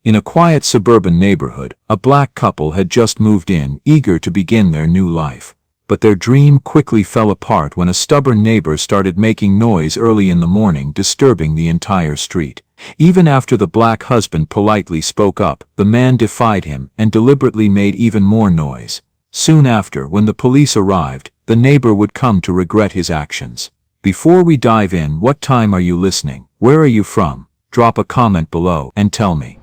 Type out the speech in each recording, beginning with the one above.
In a quiet suburban neighborhood, a black couple had just moved in, eager to begin their new life. But their dream quickly fell apart when a stubborn neighbor started making noise early in the morning, disturbing the entire street. Even after the black husband politely spoke up, the man defied him and deliberately made even more noise. Soon after, when the police arrived, the neighbor would come to regret his actions. Before we dive in, what time are you listening? Where are you from? Drop a comment below and tell me.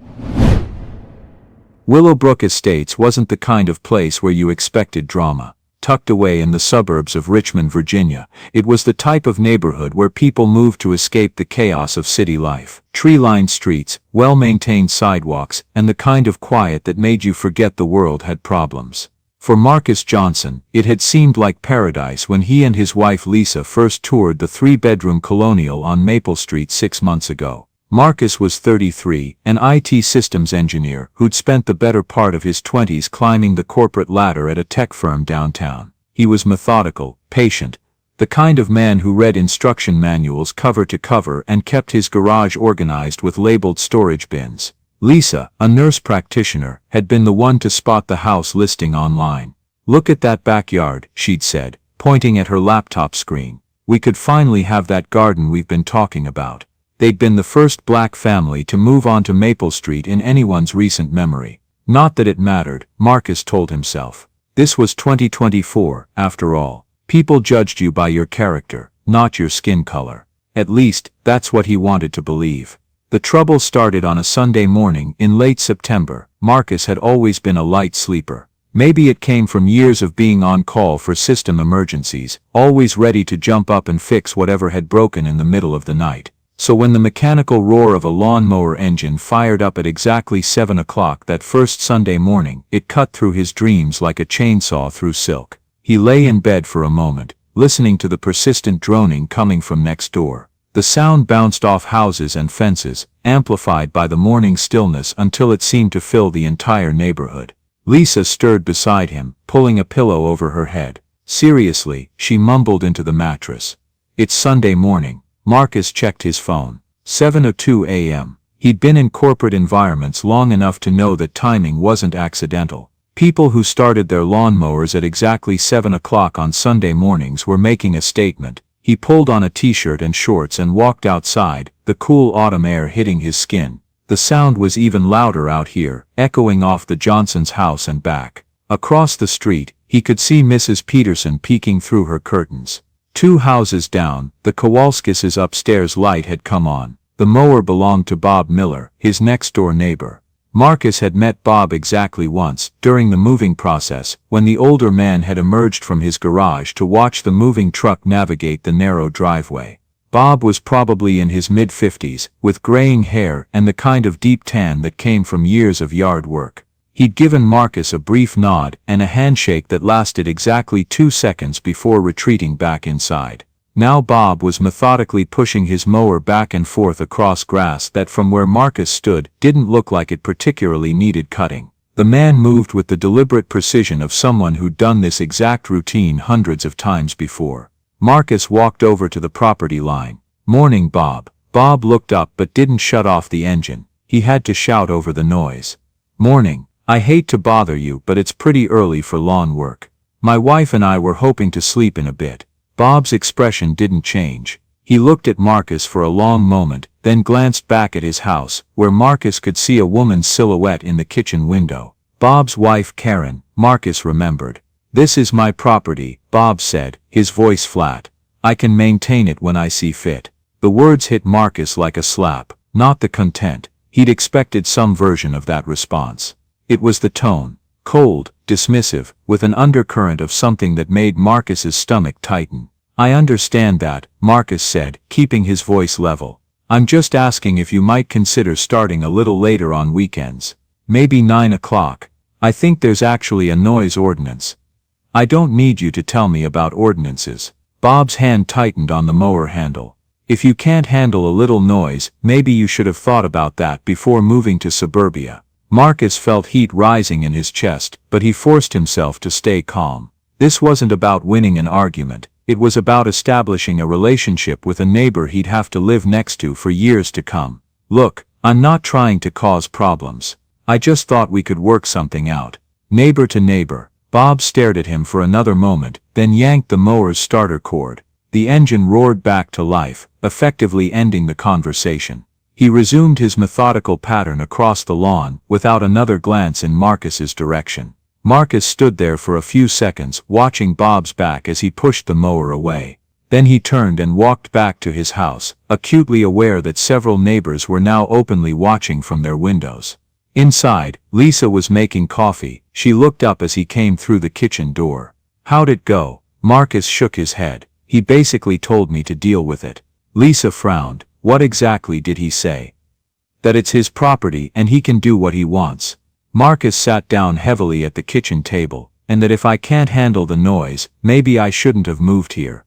Willowbrook Estates wasn't the kind of place where you expected drama. Tucked away in the suburbs of Richmond, Virginia, it was the type of neighborhood where people moved to escape the chaos of city life. Tree-lined streets, well-maintained sidewalks, and the kind of quiet that made you forget the world had problems. For Marcus Johnson, it had seemed like paradise when he and his wife Lisa first toured the three-bedroom colonial on Maple Street 6 months ago. Marcus was 33, an IT systems engineer who'd spent the better part of his 20s climbing the corporate ladder at a tech firm downtown. He was methodical, patient, the kind of man who read instruction manuals cover to cover and kept his garage organized with labeled storage bins. Lisa, a nurse practitioner, had been the one to spot the house listing online. "Look at that backyard," she'd said, pointing at her laptop screen. "We could finally have that garden we've been talking about." They'd been the first black family to move onto Maple Street in anyone's recent memory. Not that it mattered, Marcus told himself. This was 2024, after all. People judged you by your character, not your skin color. At least, that's what he wanted to believe. The trouble started on a Sunday morning in late September. Marcus had always been a light sleeper. Maybe it came from years of being on call for system emergencies, always ready to jump up and fix whatever had broken in the middle of the night. So when the mechanical roar of a lawnmower engine fired up at exactly 7 o'clock that first Sunday morning, it cut through his dreams like a chainsaw through silk. He lay in bed for a moment, listening to the persistent droning coming from next door. The sound bounced off houses and fences, amplified by the morning stillness until it seemed to fill the entire neighborhood. Lisa stirred beside him, pulling a pillow over her head. "Seriously," she mumbled into the mattress. "It's Sunday morning." Marcus checked his phone. 7:02 a.m. He'd been in corporate environments long enough to know that timing wasn't accidental. People who started their lawnmowers at exactly 7 o'clock on Sunday mornings were making a statement. He pulled on a t-shirt and shorts and walked outside, the cool autumn air hitting his skin. The sound was even louder out here, echoing off the Johnsons' house and back. Across the street, he could see Mrs. Peterson peeking through her curtains. 2 houses down, the Kowalskis' upstairs light had come on. The mower belonged to Bob Miller, his next-door neighbor. Marcus had met Bob exactly once, during the moving process, when the older man had emerged from his garage to watch the moving truck navigate the narrow driveway. Bob was probably in his mid-50s, with graying hair and the kind of deep tan that came from years of yard work. He'd given Marcus a brief nod and a handshake that lasted exactly 2 seconds before retreating back inside. Now Bob was methodically pushing his mower back and forth across grass that from where Marcus stood didn't look like it particularly needed cutting. The man moved with the deliberate precision of someone who'd done this exact routine hundreds of times before. Marcus walked over to the property line. "Morning, Bob." Bob looked up but didn't shut off the engine. He had to shout over the noise. "Morning. I hate to bother you, but it's pretty early for lawn work. My wife and I were hoping to sleep in a bit." Bob's expression didn't change. He looked at Marcus for a long moment, then glanced back at his house, where Marcus could see a woman's silhouette in the kitchen window. Bob's wife Karen, Marcus remembered. "This is my property," Bob said, his voice flat. "I can maintain it when I see fit." The words hit Marcus like a slap, not the content. He'd expected some version of that response. It was the tone, cold, dismissive, with an undercurrent of something that made Marcus's stomach tighten. "I understand that," Marcus said, keeping his voice level. "I'm just asking if you might consider starting a little later on weekends. Maybe 9 o'clock. I think there's actually a noise ordinance." "I don't need you to tell me about ordinances." Bob's hand tightened on the mower handle. "If you can't handle a little noise, maybe you should have thought about that before moving to suburbia." Marcus felt heat rising in his chest, but he forced himself to stay calm. This wasn't about winning an argument. It was about establishing a relationship with a neighbor he'd have to live next to for years to come. "Look, I'm not trying to cause problems. I just thought we could work something out. Neighbor to neighbor. Bob stared at him for another moment, then yanked the mower's starter cord. The engine roared back to life, effectively ending the conversation. He resumed his methodical pattern across the lawn, without another glance in Marcus's direction. Marcus stood there for a few seconds, watching Bob's back as he pushed the mower away. Then he turned and walked back to his house, acutely aware that several neighbors were now openly watching from their windows. Inside, Lisa was making coffee. She looked up as he came through the kitchen door. "How'd it go?" Marcus shook his head. "He basically told me to deal with it." Lisa frowned. "What exactly did he say?" "That it's his property and he can do what he wants." Marcus sat down heavily at the kitchen table, "And that if I can't handle the noise, maybe I shouldn't have moved here."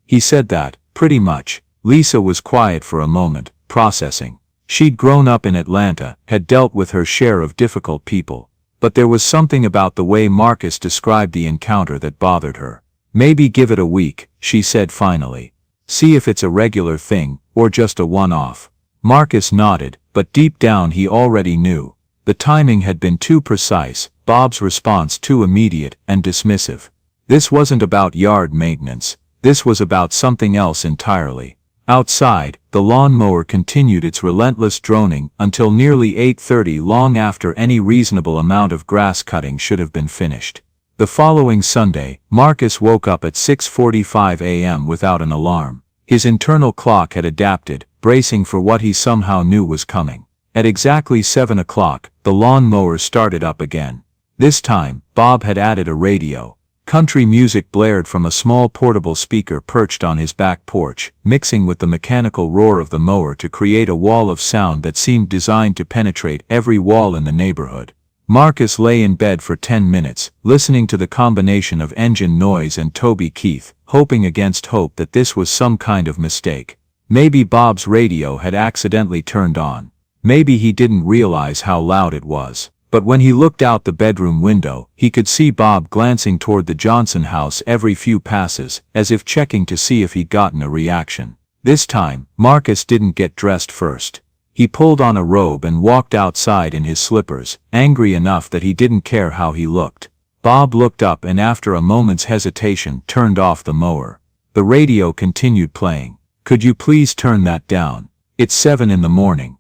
He said that, pretty much. Lisa was quiet for a moment, processing. She'd grown up in Atlanta, had dealt with her share of difficult people. But there was something about the way Marcus described the encounter that bothered her. "Maybe give it a week," she said finally. "See if it's a regular thing, or just a one-off." Marcus nodded, but deep down he already knew. The timing had been too precise, Bob's response too immediate and dismissive. This wasn't about yard maintenance. This was about something else entirely. Outside, the lawnmower continued its relentless droning until nearly 8:30, long after any reasonable amount of grass cutting should have been finished. The following Sunday, Marcus woke up at 6:45 a.m. without an alarm. His internal clock had adapted, bracing for what he somehow knew was coming. At exactly 7 o'clock, the lawnmower started up again. This time, Bob had added a radio. Country music blared from a small portable speaker perched on his back porch, mixing with the mechanical roar of the mower to create a wall of sound that seemed designed to penetrate every wall in the neighborhood. Marcus lay in bed for 10 minutes, listening to the combination of engine noise and Toby Keith, hoping against hope that this was some kind of mistake. Maybe Bob's radio had accidentally turned on. Maybe he didn't realize how loud it was. But when he looked out the bedroom window, he could see Bob glancing toward the Johnson house every few passes, as if checking to see if he'd gotten a reaction. This time, Marcus didn't get dressed first. He pulled on a robe and walked outside in his slippers, angry enough that he didn't care how he looked. Bob looked up and after a moment's hesitation turned off the mower. The radio continued playing. "Could you please turn that down? It's 7 in the morning."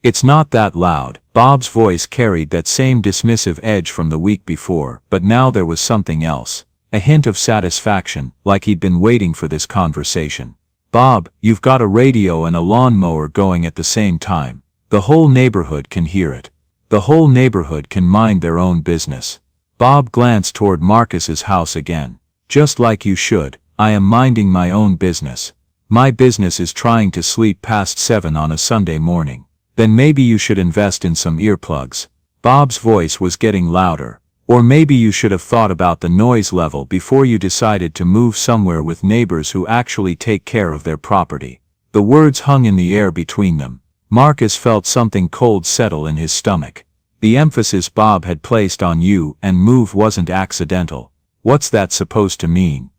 "It's not that loud." Bob's voice carried that same dismissive edge from the week before, but now there was something else. A hint of satisfaction, like he'd been waiting for this conversation. "Bob, you've got a radio and a lawnmower going at the same time. The whole neighborhood can hear it. The whole neighborhood can mind their own business." Bob glanced toward Marcus's house again. "Just like you should. I am minding my own business. My business is trying to sleep past 7 on a Sunday morning. Then maybe you should invest in some earplugs." Bob's voice was getting louder. "Or maybe you should have thought about the noise level before you decided to move somewhere with neighbors who actually take care of their property." The words hung in the air between them. Marcus felt something cold settle in his stomach. The emphasis Bob had placed on "you" and "move" wasn't accidental. What's that supposed to mean?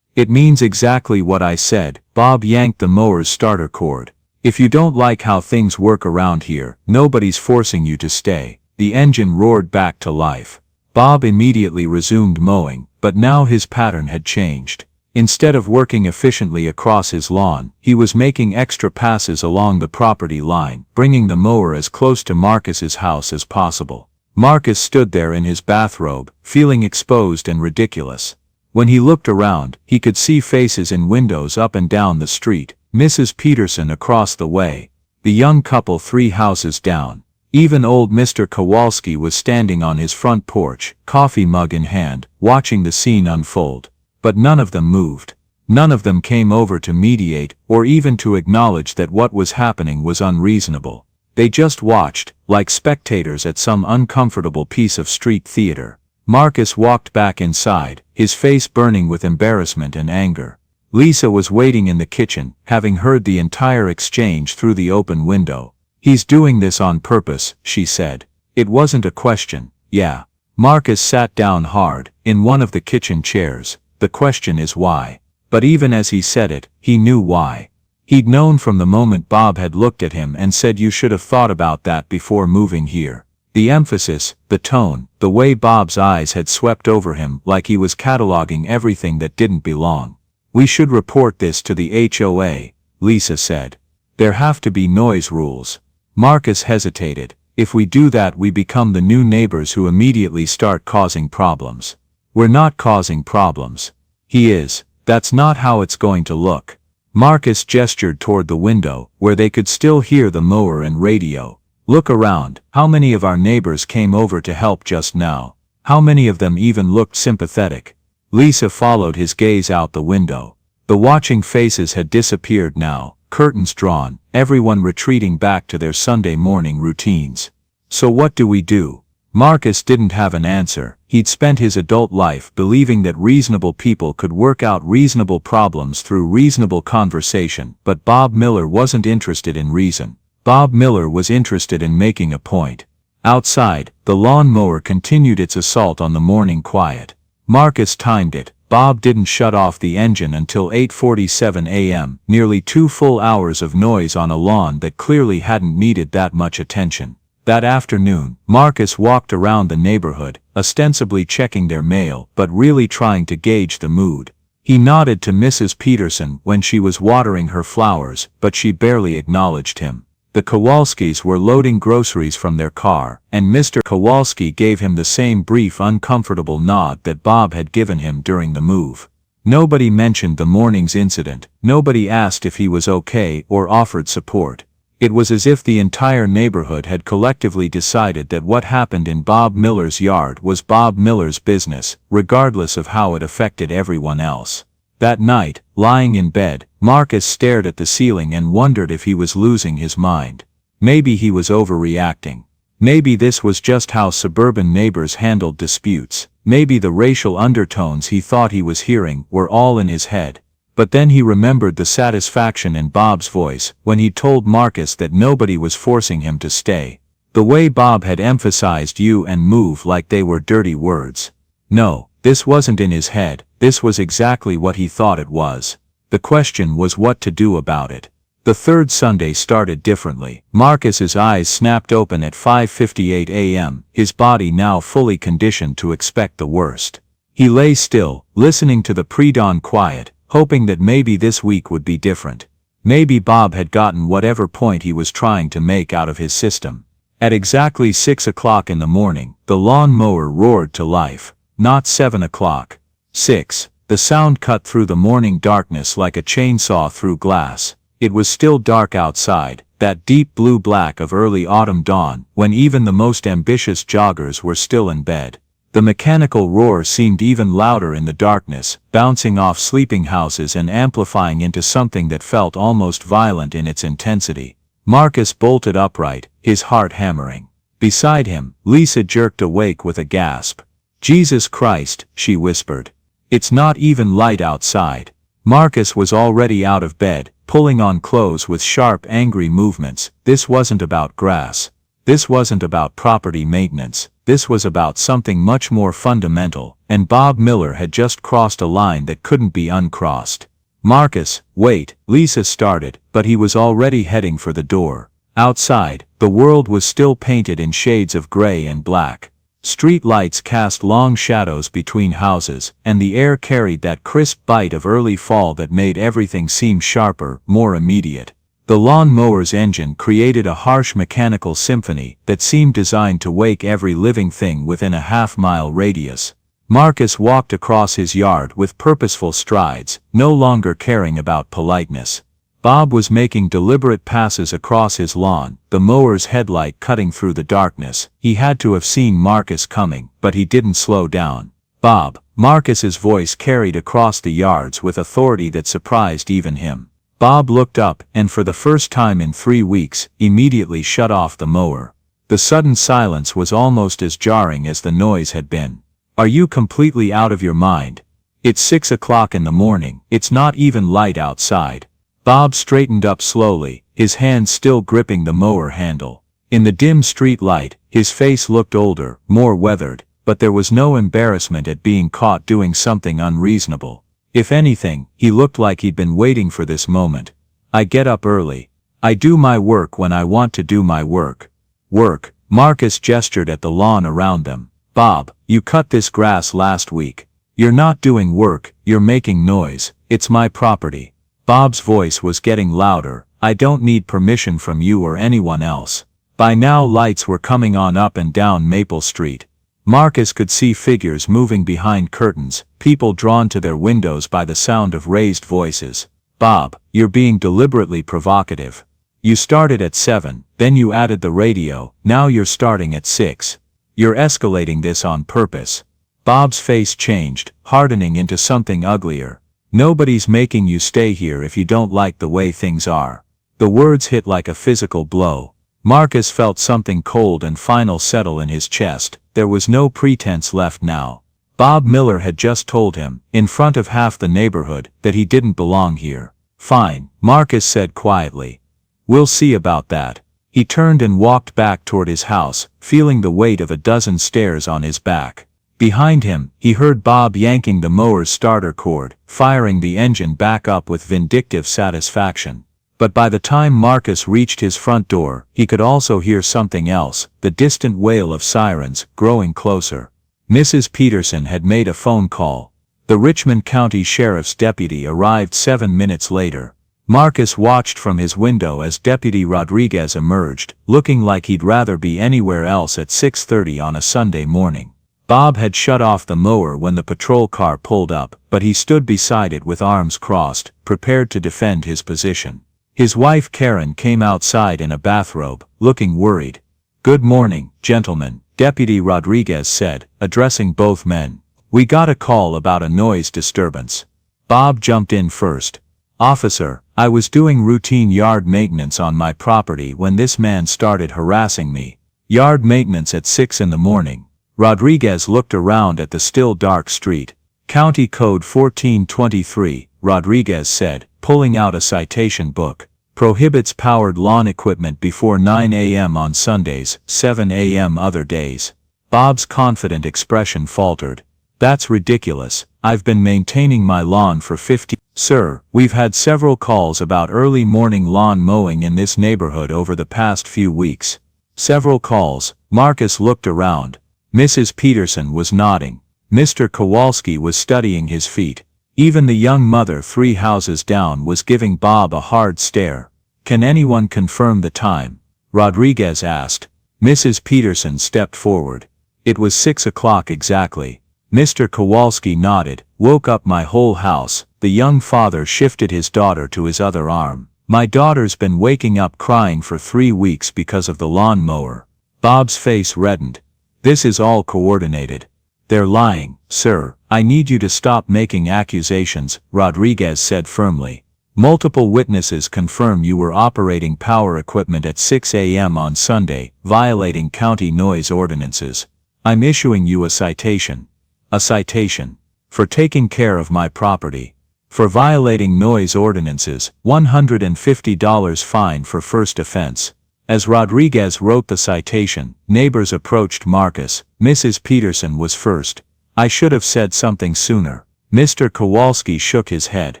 "It means exactly what I said." Bob yanked the mower's starter cord. "If you don't like how things work around here, nobody's forcing you to stay." The engine roared back to life. Bob immediately resumed mowing, but now his pattern had changed. Instead of working efficiently across his lawn, he was making extra passes along the property line, bringing the mower as close to Marcus's house as possible. Marcus stood there in his bathrobe, feeling exposed and ridiculous. When he looked around, he could see faces in windows up and down the street. Mrs. Peterson across the way, the young couple 3 houses down. Even old Mr. Kowalski was standing on his front porch, coffee mug in hand, watching the scene unfold. But none of them moved. None of them came over to mediate, or even to acknowledge that what was happening was unreasonable. They just watched, like spectators at some uncomfortable piece of street theater. Marcus walked back inside, his face burning with embarrassment and anger. Lisa was waiting in the kitchen, having heard the entire exchange through the open window. "He's doing this on purpose," she said. It wasn't a question. "Yeah." Marcus sat down hard, in one of the kitchen chairs. "The question is why." But even as he said it, he knew why. He'd known from the moment Bob had looked at him and said you should have thought about that before moving here. The emphasis, the tone, the way Bob's eyes had swept over him like he was cataloging everything that didn't belong. We should report this to the HOA, Lisa said. There have to be noise rules. Marcus hesitated. If we do that we become the new neighbors who immediately start causing problems. We're not causing problems. He is. That's not how it's going to look. Marcus gestured toward the window, where they could still hear the mower and radio. Look around. How many of our neighbors came over to help just now? How many of them even looked sympathetic? Lisa followed his gaze out the window. The watching faces had disappeared now, curtains drawn, everyone retreating back to their Sunday morning routines. So what do we do? Marcus didn't have an answer. He'd spent his adult life believing that reasonable people could work out reasonable problems through reasonable conversation, but Bob Miller wasn't interested in reason. Bob Miller was interested in making a point. Outside, the lawn mower continued its assault on the morning quiet. Marcus timed it. Bob didn't shut off the engine until 8:47 a.m., nearly 2 full hours of noise on a lawn that clearly hadn't needed that much attention. That afternoon, Marcus walked around the neighborhood, ostensibly checking their mail, but really trying to gauge the mood. He nodded to Mrs. Peterson when she was watering her flowers, but she barely acknowledged him. The Kowalskis were loading groceries from their car, and Mr. Kowalski gave him the same brief uncomfortable nod that Bob had given him during the move. Nobody mentioned the morning's incident, nobody asked if he was okay or offered support. It was as if the entire neighborhood had collectively decided that what happened in Bob Miller's yard was Bob Miller's business, regardless of how it affected everyone else. That night, lying in bed, Marcus stared at the ceiling and wondered if he was losing his mind. Maybe he was overreacting. Maybe this was just how suburban neighbors handled disputes. Maybe the racial undertones he thought he was hearing were all in his head. But then he remembered the satisfaction in Bob's voice when he told Marcus that nobody was forcing him to stay. The way Bob had emphasized you and move like they were dirty words. No, this wasn't in his head, this was exactly what he thought it was. The question was what to do about it. The third Sunday started differently. Marcus's eyes snapped open at 5:58 a.m., his body now fully conditioned to expect the worst. He lay still, listening to the pre-dawn quiet, hoping that maybe this week would be different. Maybe Bob had gotten whatever point he was trying to make out of his system. At exactly 6 o'clock in the morning, the lawn mower roared to life. Not 7 o'clock. 6. The sound cut through the morning darkness like a chainsaw through glass. It was still dark outside, that deep blue-black of early autumn dawn, when even the most ambitious joggers were still in bed. The mechanical roar seemed even louder in the darkness, bouncing off sleeping houses and amplifying into something that felt almost violent in its intensity. Marcus bolted upright, his heart hammering. Beside him, Lisa jerked awake with a gasp. "Jesus Christ," she whispered. "It's not even light outside." Marcus was already out of bed, pulling on clothes with sharp, angry movements. This wasn't about grass. This wasn't about property maintenance. This was about something much more fundamental, and Bob Miller had just crossed a line that couldn't be uncrossed. "Marcus, wait," Lisa started, but he was already heading for the door. Outside, the world was still painted in shades of gray and black. Street lights cast long shadows between houses, and the air carried that crisp bite of early fall that made everything seem sharper, more immediate. The lawn mower's engine created a harsh mechanical symphony that seemed designed to wake every living thing within a half-mile radius. Marcus walked across his yard with purposeful strides, no longer caring about politeness. Bob was making deliberate passes across his lawn, the mower's headlight cutting through the darkness. He had to have seen Marcus coming, but he didn't slow down. "Bob," Marcus's voice carried across the yards with authority that surprised even him. Bob looked up and for the first time in 3 weeks, immediately shut off the mower. The sudden silence was almost as jarring as the noise had been. "Are you completely out of your mind? It's 6 o'clock in the morning, it's not even light outside." Bob straightened up slowly, his hand still gripping the mower handle. In the dim street light, his face looked older, more weathered, but there was no embarrassment at being caught doing something unreasonable. If anything, he looked like he'd been waiting for this moment. I get up early. I do my work when I want to do my work. Work, Marcus gestured at the lawn around them. Bob, you cut this grass last week. You're not doing work, you're making noise. It's my property. Bob's voice was getting louder. I don't need permission from you or anyone else. By now lights were coming on up and down Maple Street. Marcus could see figures moving behind curtains, people drawn to their windows by the sound of raised voices. Bob, you're being deliberately provocative. You started at 7, then you added the radio, now you're starting at 6. You're escalating this on purpose. Bob's face changed, hardening into something uglier. Nobody's making you stay here if you don't like the way things are. The words hit like a physical blow. Marcus felt something cold and final settle in his chest. There was no pretense left now. Bob Miller had just told him, in front of half the neighborhood, that he didn't belong here. Fine, Marcus said quietly. We'll see about that. He turned and walked back toward his house, feeling the weight of a dozen stairs on his back. Behind him, he heard Bob yanking the mower's starter cord, firing the engine back up with vindictive satisfaction. But by the time Marcus reached his front door, he could also hear something else, the distant wail of sirens, growing closer. Mrs. Peterson had made a phone call. The Richmond County Sheriff's deputy arrived 7 minutes later. Marcus watched from his window as Deputy Rodriguez emerged, looking like he'd rather be anywhere else at 6:30 on a Sunday morning. Bob had shut off the mower when the patrol car pulled up, but he stood beside it with arms crossed, prepared to defend his position. His wife Karen came outside in a bathrobe, looking worried. "Good morning, gentlemen," Deputy Rodriguez said, addressing both men. "We got a call about a noise disturbance." Bob jumped in first. "Officer, I was doing routine yard maintenance on my property when this man started harassing me." "Yard maintenance at 6 in the morning." Rodriguez looked around at the still dark street. "County Code 1423, Rodriguez said, pulling out a citation book. "Prohibits powered lawn equipment before 9 a.m. on Sundays, 7 a.m. other days." Bob's confident expression faltered. "That's ridiculous. I've been maintaining my lawn for 50. Sir, we've had several calls about early morning lawn mowing in this neighborhood over the past few weeks." "Several calls." Marcus looked around. Mrs. Peterson was nodding. Mr. Kowalski was studying his feet. Even the young mother 3 houses down was giving Bob a hard stare. "Can anyone confirm the time?" Rodriguez asked. Mrs. Peterson stepped forward. "It was 6 o'clock exactly." Mr. Kowalski nodded. "Woke up my whole house." The young father shifted his daughter to his other arm. "My daughter's been waking up crying for 3 weeks because of the lawn mower." Bob's face reddened. "This is all coordinated." "They're lying, sir. I need you to stop making accusations," Rodriguez said firmly. "Multiple witnesses confirm you were operating power equipment at 6 a.m. on Sunday, violating county noise ordinances. I'm issuing you a citation." "A citation? For taking care of my property?" "For violating noise ordinances, $150 fine for first offense." As Rodriguez wrote the citation, neighbors approached Marcus. Mrs. Peterson was first. "I should have said something sooner." Mr. Kowalski shook his head.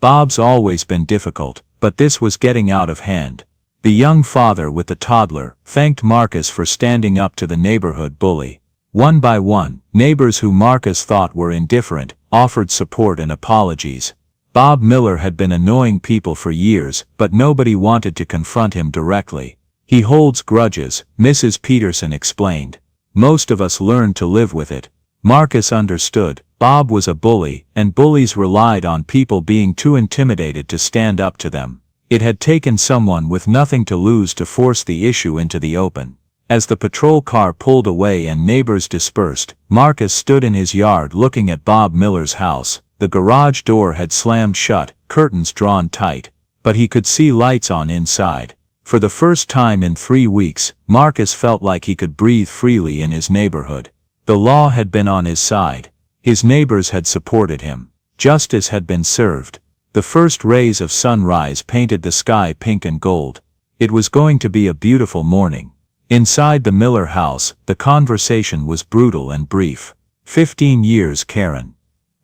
Bob's always been difficult, but this was getting out of hand. The young father with the toddler thanked Marcus for standing up to the neighborhood bully. One by one, neighbors who Marcus thought were indifferent offered support and apologies. Bob Miller had been annoying people for years, but nobody wanted to confront him directly. "He holds grudges," Mrs. Peterson explained. "Most of us learned to live with it." Marcus understood. Bob was a bully, and bullies relied on people being too intimidated to stand up to them. It had taken someone with nothing to lose to force the issue into the open. As the patrol car pulled away and neighbors dispersed, Marcus stood in his yard looking at Bob Miller's house. The garage door had slammed shut, curtains drawn tight, but he could see lights on inside. For the first time in 3 weeks, Marcus felt like he could breathe freely in his neighborhood. The law had been on his side. His neighbors had supported him. Justice had been served. The first rays of sunrise painted the sky pink and gold. It was going to be a beautiful morning. Inside the Miller house, the conversation was brutal and brief. 15 years, Karen.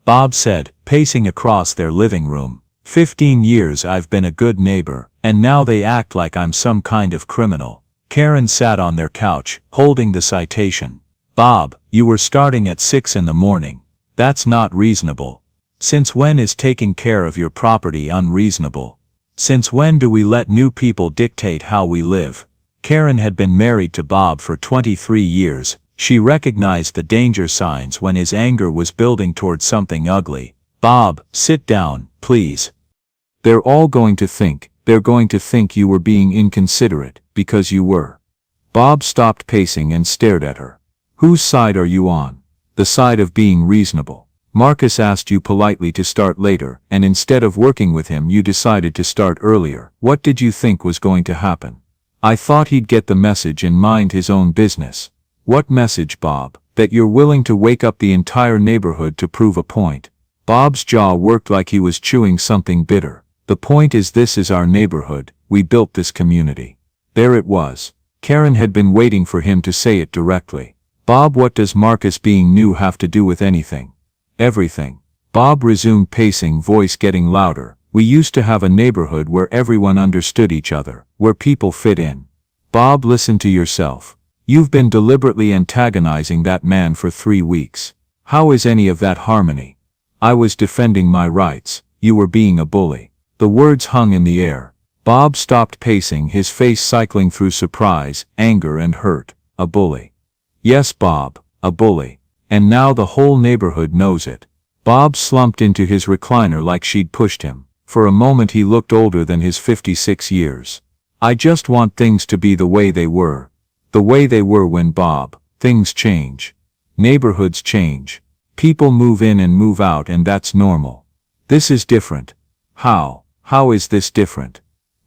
Bob said, pacing across their living room. 15 years I've been a good neighbor, and now they act like I'm some kind of criminal. Karen sat on their couch, holding the citation. Bob, you were starting at 6 in the morning. That's not reasonable. Since when is taking care of your property unreasonable? Since when do we let new people dictate how we live? Karen had been married to Bob for 23 years. She recognized the danger signs when his anger was building toward something ugly. Bob, sit down, please. They're going to think you were being inconsiderate, because you were. Bob stopped pacing and stared at her. Whose side are you on? The side of being reasonable. Marcus asked you politely to start later, and instead of working with him you decided to start earlier. What did you think was going to happen? I thought he'd get the message and mind his own business. What message, Bob? That you're willing to wake up the entire neighborhood to prove a point. Bob's jaw worked like he was chewing something bitter. The point is, this is our neighborhood, we built this community. There it was. Karen had been waiting for him to say it directly. Bob, what does Marcus being new have to do with anything? Everything. Bob resumed pacing, voice getting louder. We used to have a neighborhood where everyone understood each other, where people fit in. Bob, listen to yourself. You've been deliberately antagonizing that man for 3 weeks. How is any of that harmony? I was defending my rights. You were being a bully. The words hung in the air. Bob stopped pacing, his face cycling through surprise, anger and hurt. A bully. Yes, Bob, a bully. And now the whole neighborhood knows it. Bob slumped into his recliner like she'd pushed him. For a moment he looked older than his 56 years. I just want things to be the way they were. The way they were when Bob. Things change. Neighborhoods change. People move in and move out, and that's normal. This is different. How? How is this different?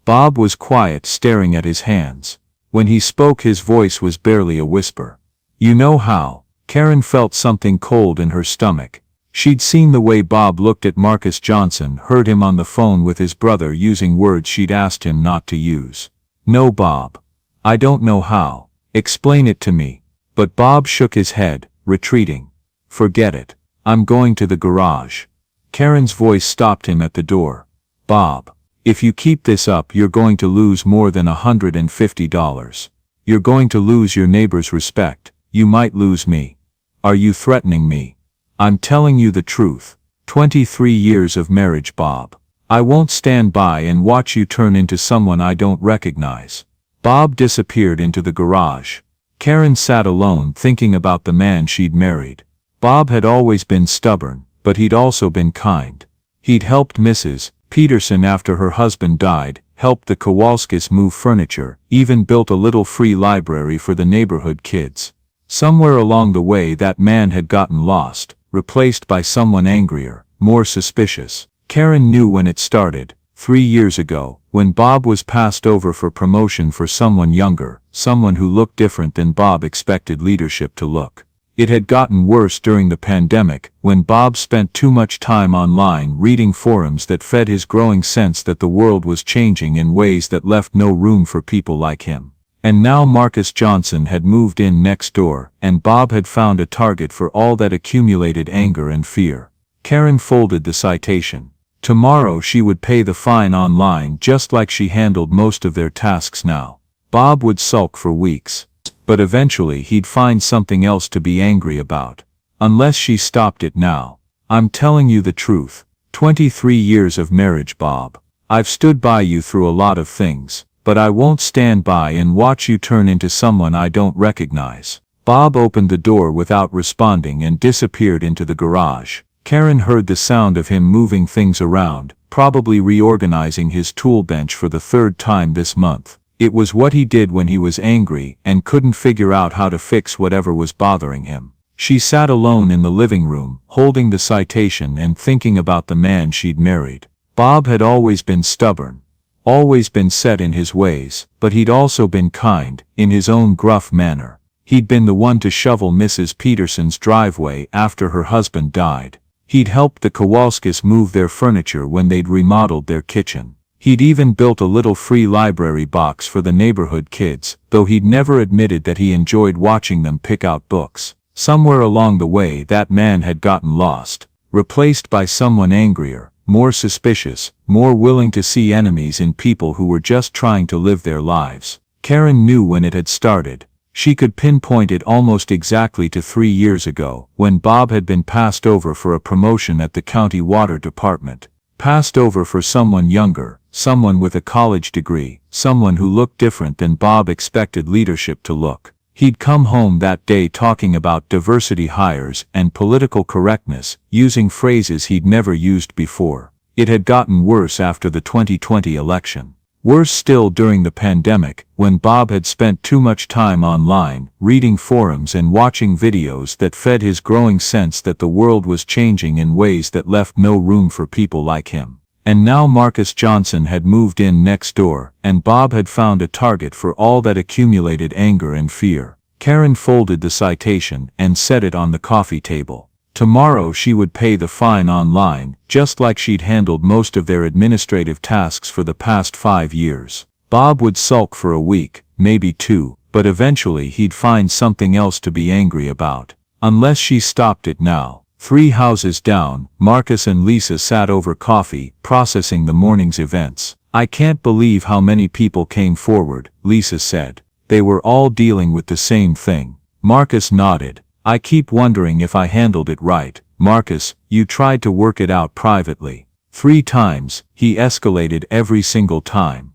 Bob was quiet, staring at his hands. When he spoke his voice was barely a whisper. You know how? Karen felt something cold in her stomach. She'd seen the way Bob looked at Marcus Johnson, heard him on the phone with his brother using words she'd asked him not to use. No, Bob. I don't know how. Explain it to me. But Bob shook his head, retreating. Forget it. I'm going to the garage. Karen's voice stopped him at the door. Bob, if you keep this up you're going to lose more than $150. You're going to lose your neighbor's respect. You might lose me. Are you threatening me? I'm telling you the truth. 23 years of marriage, Bob. I won't stand by and watch you turn into someone I don't recognize. Bob disappeared into the garage. Karen sat alone thinking about the man she'd married. Bob had always been stubborn, but he'd also been kind. He'd helped Mrs. Peterson after her husband died, helped the Kowalskis move furniture, even built a little free library for the neighborhood kids. Somewhere along the way that man had gotten lost, replaced by someone angrier, more suspicious. Karen knew when it started, 3 years ago, when Bob was passed over for promotion for someone younger, someone who looked different than Bob expected leadership to look. It had gotten worse during the pandemic, when Bob spent too much time online reading forums that fed his growing sense that the world was changing in ways that left no room for people like him. And now Marcus Johnson had moved in next door, and Bob had found a target for all that accumulated anger and fear. Karen folded the citation. Tomorrow she would pay the fine online just like she handled most of their tasks now. Bob would sulk for weeks. But eventually he'd find something else to be angry about. Unless she stopped it now. I'm telling you the truth. 23 years of marriage, Bob. I've stood by you through a lot of things, but I won't stand by and watch you turn into someone I don't recognize. Bob opened the door without responding and disappeared into the garage. Karen heard the sound of him moving things around, probably reorganizing his tool bench for the 3rd time this month. It was what he did when he was angry and couldn't figure out how to fix whatever was bothering him. She sat alone in the living room, holding the citation and thinking about the man she'd married. Bob had always been stubborn, always been set in his ways, but he'd also been kind, in his own gruff manner. He'd been the one to shovel Mrs. Peterson's driveway after her husband died. He'd helped the Kowalskis move their furniture when they'd remodeled their kitchen. He'd even built a little free library box for the neighborhood kids, though he'd never admitted that he enjoyed watching them pick out books. Somewhere along the way that man had gotten lost, replaced by someone angrier, more suspicious, more willing to see enemies in people who were just trying to live their lives. Karen knew when it had started. She could pinpoint it almost exactly to 3 years ago, when Bob had been passed over for a promotion at the county water department. Passed over for someone younger, someone with a college degree, someone who looked different than Bob expected leadership to look. He'd come home that day talking about diversity hires and political correctness, using phrases he'd never used before. It had gotten worse after the 2020 election. Worse still during the pandemic, when Bob had spent too much time online, reading forums and watching videos that fed his growing sense that the world was changing in ways that left no room for people like him. And now Marcus Johnson had moved in next door, and Bob had found a target for all that accumulated anger and fear. Karen folded the citation and set it on the coffee table. Tomorrow she would pay the fine online, just like she'd handled most of their administrative tasks for the past 5 years. Bob would sulk for a week, maybe 2, but eventually he'd find something else to be angry about. Unless she stopped it now. 3 houses down, Marcus and Lisa sat over coffee, processing the morning's events. "I can't believe how many people came forward," Lisa said. "They were all dealing with the same thing." Marcus nodded. "I keep wondering if I handled it right." "Marcus, you tried to work it out privately." 3 times, he escalated every single time.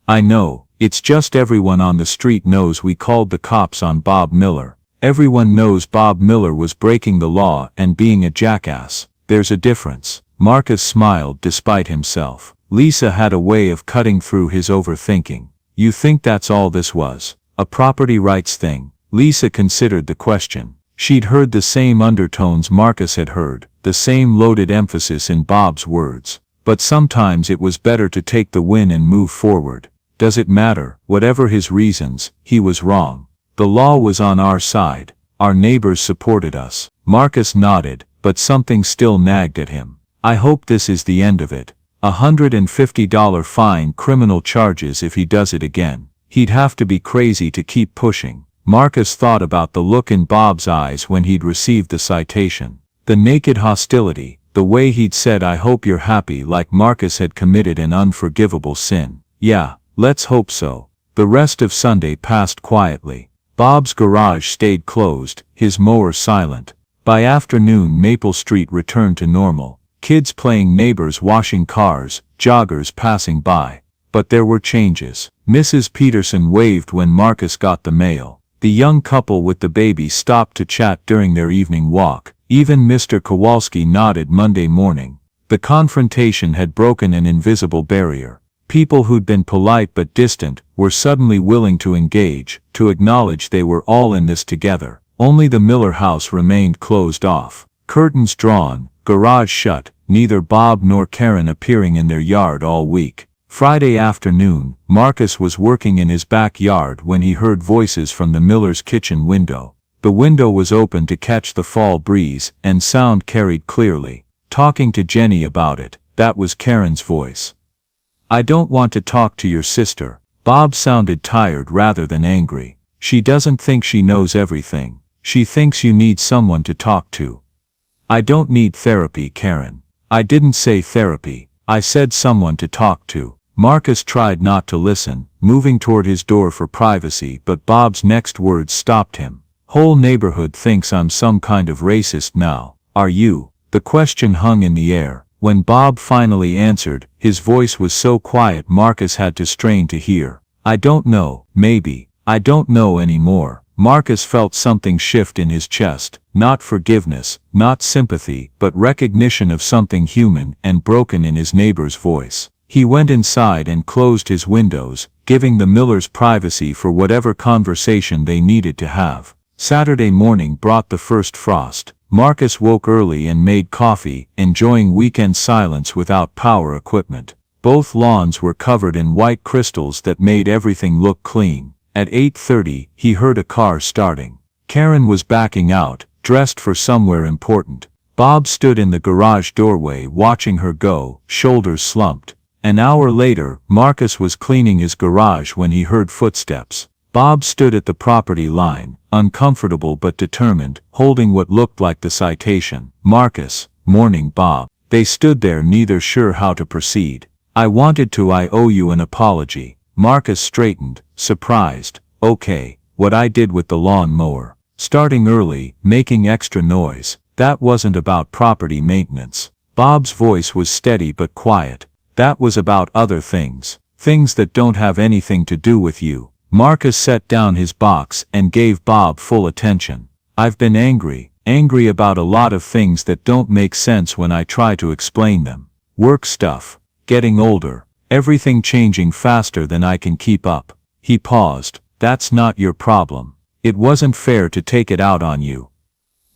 "I know, it's just everyone on the street knows we called the cops on Bob Miller. Everyone knows Bob Miller was breaking the law and being a jackass. There's a difference." Marcus smiled despite himself. Lisa had a way of cutting through his overthinking. "You think that's all this was? A property rights thing?" Lisa considered the question. She'd heard the same undertones Marcus had heard, the same loaded emphasis in Bob's words. But sometimes it was better to take the win and move forward. Does it matter? Whatever his reasons, he was wrong. The law was on our side. Our neighbors supported us. Marcus nodded, but something still nagged at him. "I hope this is the end of it. $150 fine, criminal charges if he does it again. He'd have to be crazy to keep pushing." Marcus thought about the look in Bob's eyes when he'd received the citation. The naked hostility, the way he'd said "I hope you're happy," like Marcus had committed an unforgivable sin. "Yeah, let's hope so." The rest of Sunday passed quietly. Bob's garage stayed closed, his mower silent. By afternoon Maple Street returned to normal. Kids playing, neighbors washing cars, joggers passing by. But there were changes. Mrs. Peterson waved when Marcus got the mail. The young couple with the baby stopped to chat during their evening walk. Even Mr. Kowalski nodded Monday morning. The confrontation had broken an invisible barrier. People who'd been polite but distant were suddenly willing to engage, to acknowledge they were all in this together. Only the Miller house remained closed off. Curtains drawn, garage shut, neither Bob nor Karen appearing in their yard all week. Friday afternoon, Marcus was working in his backyard when he heard voices from the Miller's kitchen window. The window was open to catch the fall breeze, and sound carried clearly. "Talking to Jenny about it," that was Karen's voice. "I don't want to talk to your sister." Bob sounded tired rather than angry. "She doesn't think she knows everything. She thinks you need someone to talk to." "I don't need therapy, Karen." "I didn't say therapy. I said someone to talk to." Marcus tried not to listen, moving toward his door for privacy, but Bob's next words stopped him. "Whole neighborhood thinks I'm some kind of racist now. Are you?" The question hung in the air. When Bob finally answered, his voice was so quiet Marcus had to strain to hear. "I don't know, maybe. I don't know anymore." Marcus felt something shift in his chest, not forgiveness, not sympathy, but recognition of something human and broken in his neighbor's voice. He went inside and closed his windows, giving the Millers privacy for whatever conversation they needed to have. Saturday morning brought the first frost. Marcus woke early and made coffee, enjoying weekend silence without power equipment. Both lawns were covered in white crystals that made everything look clean. At 8:30, he heard a car starting. Karen was backing out, dressed for somewhere important. Bob stood in the garage doorway watching her go, shoulders slumped. An hour later, Marcus was cleaning his garage when he heard footsteps. Bob stood at the property line, uncomfortable but determined, holding what looked like the citation. "Marcus." "Morning, Bob." They stood there neither sure how to proceed. I owe you an apology. Marcus straightened, surprised. Okay, what I did with the lawn mower. Starting early, making extra noise. That wasn't about property maintenance. Bob's voice was steady but quiet. That was about other things. Things that don't have anything to do with you. Marcus set down his box and gave Bob full attention. I've been angry about a lot of things that don't make sense when I try to explain them. Work stuff. Getting older. Everything changing faster than I can keep up. He paused. That's not your problem. It wasn't fair to take it out on you.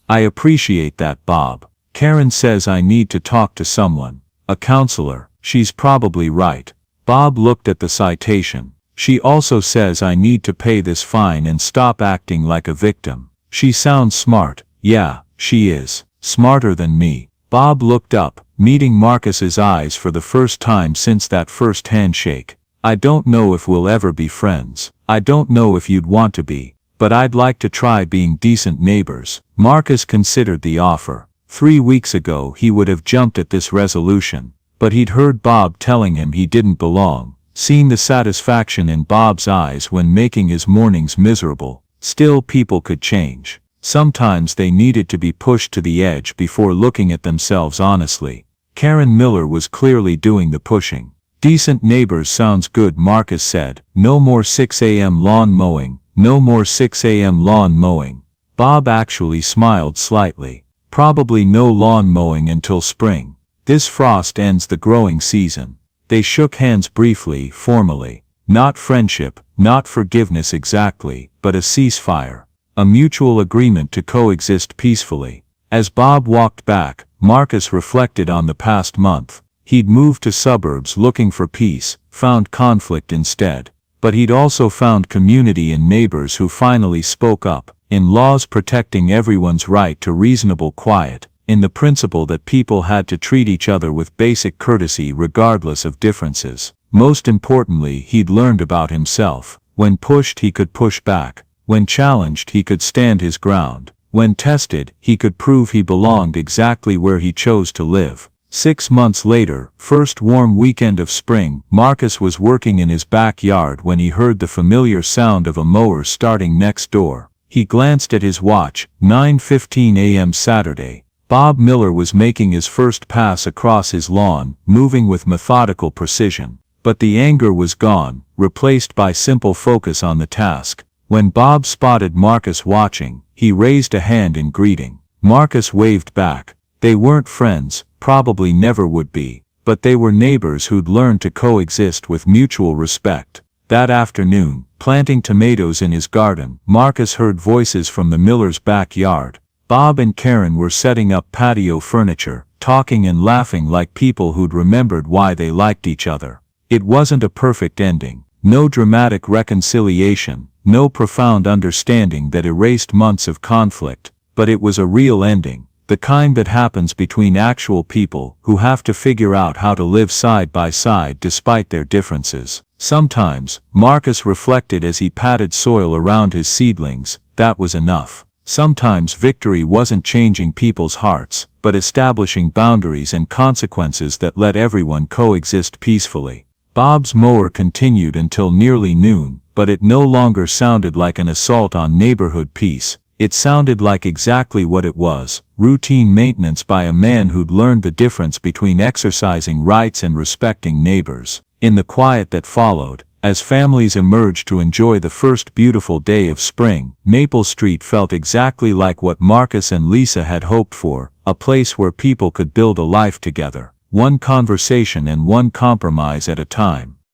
I appreciate that, Bob. Karen says I need to talk to someone. A counselor. She's probably right. Bob looked at the citation. She also says I need to pay this fine and stop acting like a victim. She sounds smart. Yeah, she is. Smarter than me. Bob looked up, meeting Marcus's eyes for the first time since that first handshake. I don't know if we'll ever be friends. I don't know if you'd want to be. But I'd like to try being decent neighbors. Marcus considered the offer. 3 weeks ago he would have jumped at this resolution. But he'd heard Bob telling him he didn't belong. Seen the satisfaction in Bob's eyes when making his mornings miserable. Still, people could change. Sometimes they needed to be pushed to the edge before looking at themselves honestly. Karen Miller was clearly doing the pushing. Decent neighbors sounds good, Marcus said. No more 6 a.m. lawn mowing. No more 6 a.m. lawn mowing. Bob actually smiled slightly. Probably no lawn mowing until spring. This frost ends the growing season. They shook hands briefly, formally. Not friendship, not forgiveness exactly, but a ceasefire. A mutual agreement to coexist peacefully. As Bob walked back, Marcus reflected on the past month. He'd moved to suburbs looking for peace, found conflict instead. But he'd also found community in neighbors who finally spoke up, in laws protecting everyone's right to reasonable quiet, in the principle that people had to treat each other with basic courtesy regardless of differences. Most importantly, he'd learned about himself. When pushed, he could push back. When challenged, he could stand his ground. When tested, he could prove he belonged exactly where he chose to live. 6 months later, first warm weekend of spring, Marcus was working in his backyard when he heard the familiar sound of a mower starting next door. He glanced at his watch, 9:15 a.m. Saturday. Bob Miller was making his first pass across his lawn, moving with methodical precision. But the anger was gone, replaced by simple focus on the task. When Bob spotted Marcus watching, he raised a hand in greeting. Marcus waved back. They weren't friends, probably never would be, but they were neighbors who'd learned to coexist with mutual respect. That afternoon, planting tomatoes in his garden, Marcus heard voices from the Millers' backyard. Bob and Karen were setting up patio furniture, talking and laughing like people who'd remembered why they liked each other. It wasn't a perfect ending. No dramatic reconciliation, no profound understanding that erased months of conflict, but it was a real ending, the kind that happens between actual people who have to figure out how to live side by side despite their differences. Sometimes, Marcus reflected as he patted soil around his seedlings, that was enough. Sometimes victory wasn't changing people's hearts, but establishing boundaries and consequences that let everyone coexist peacefully. Bob's mower continued until nearly noon, but it no longer sounded like an assault on neighborhood peace. It sounded like exactly what it was, routine maintenance by a man who'd learned the difference between exercising rights and respecting neighbors. In the quiet that followed, as families emerged to enjoy the first beautiful day of spring, Maple Street felt exactly like what Marcus and Lisa had hoped for, a place where people could build a life together. One conversation and one compromise at a time.